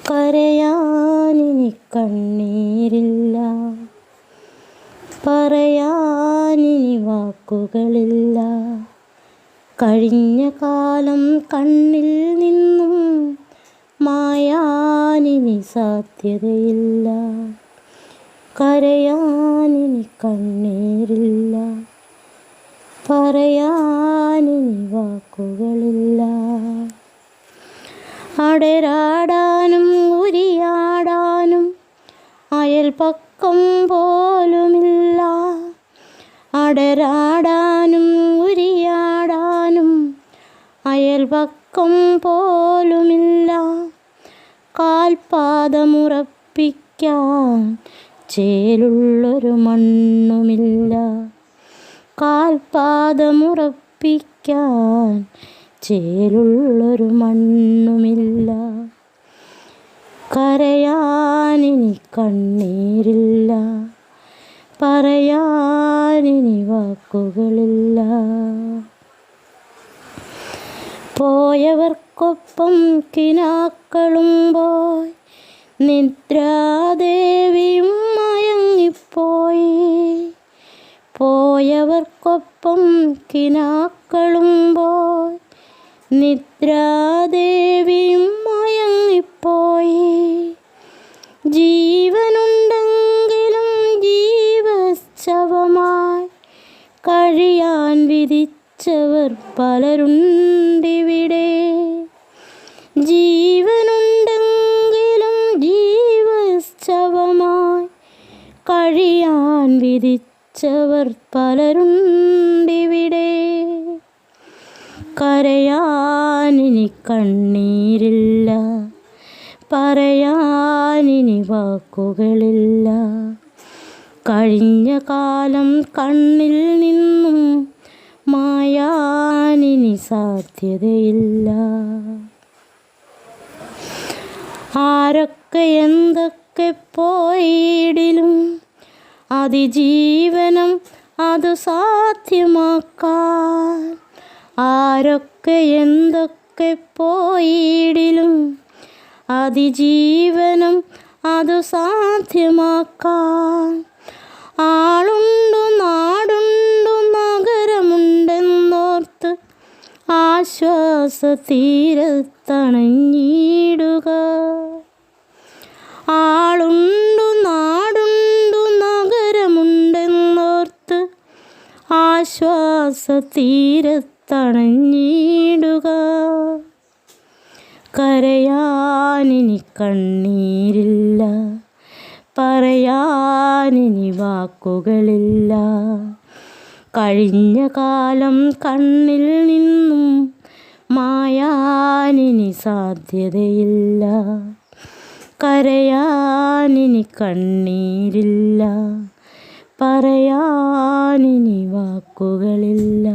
കരയാനിനി കണ്ണീരില്ല, പറയാനിനി വാക്കുകളില്ല. കഴിഞ്ഞ കാലം കണ്ണിൽ നിന്നും മായാനിനി സാധ്യതയില്ല. കരയാനിനി കണ്ണീരില്ല, പറയാനിനി വാക്കുകളില്ല. അടരാടാനും ഉരിയാടാനും അയൽപക്കം പോലുമില്ല. അടരാടാനും ഉരിയാടാനും അയൽപക്കം പോലുമില്ല. കാൽപാദമുറപ്പിക്കാൻ ചേലുള്ളൊരു മണ്ണുമില്ല. കാൽപാദമുറപ്പിക്കാൻ ചേലുള്ളൊരു മണ്ണുമില്ല. കരയാനിനി കണ്ണീരില്ല, പറയാനിനി വാക്കുകളില്ല. പോയവർക്കൊപ്പം കിനാക്കളും പോയി നിദ്രാദേവിയും മയങ്ങിപ്പോയി. പോയവർക്കൊപ്പം കിനാക്കളും പോയി നിദ്രാദേവിയും മയങ്ങിപ്പോയി. ജീവനുണ്ടെങ്കിലും ജീവശവമായി കഴിയാൻ വിധിച്ചവർ പലരുണ്ടിവിടെ. ജീവനുണ്ടെങ്കിലും ജീവശവമായി കഴിയാൻ വിധിച്ചവർ പലരുണ്ടിവിടെ. കരയാനിനി കണ്ണീരില്ല, പറയാനിനി വാക്കുകളില്ല. കഴിഞ്ഞ കാലം കണ്ണിൽ നിന്നും മായാനിനി സാധ്യതയില്ല. ആരൊക്കെ എന്തൊക്കെ പോയിടിലും അതിജീവനം അതു സാധ്യമാക്കാൻ. ആരൊക്കെ എന്തൊക്കെ പോയിടിലും അതിജീവനം അതു സാധ്യമാക്കാൻ. ആളുണ്ടു നാടുണ്ടു നഗരമുണ്ടെന്നോർത്ത് ആശ്വാസതീരത്തണഞ്ഞിടുക. ആളുണ്ടു നാടുണ്ടു നഗരമുണ്ടെന്നോർത്ത് ആശ്വാസതീരത്തണഞ്ഞിടുക. കരയാനിനി കണ്ണീരില്ല, പറയാനിനി വാക്കുകളില്ല. കഴിഞ്ഞ കാലം കണ്ണിൽ നിന്നും മായാനിനി സാധ്യതയില്ല. കരയാനിനി കണ്ണീരില്ല, പറയാനിനി വാക്കുകളില്ല.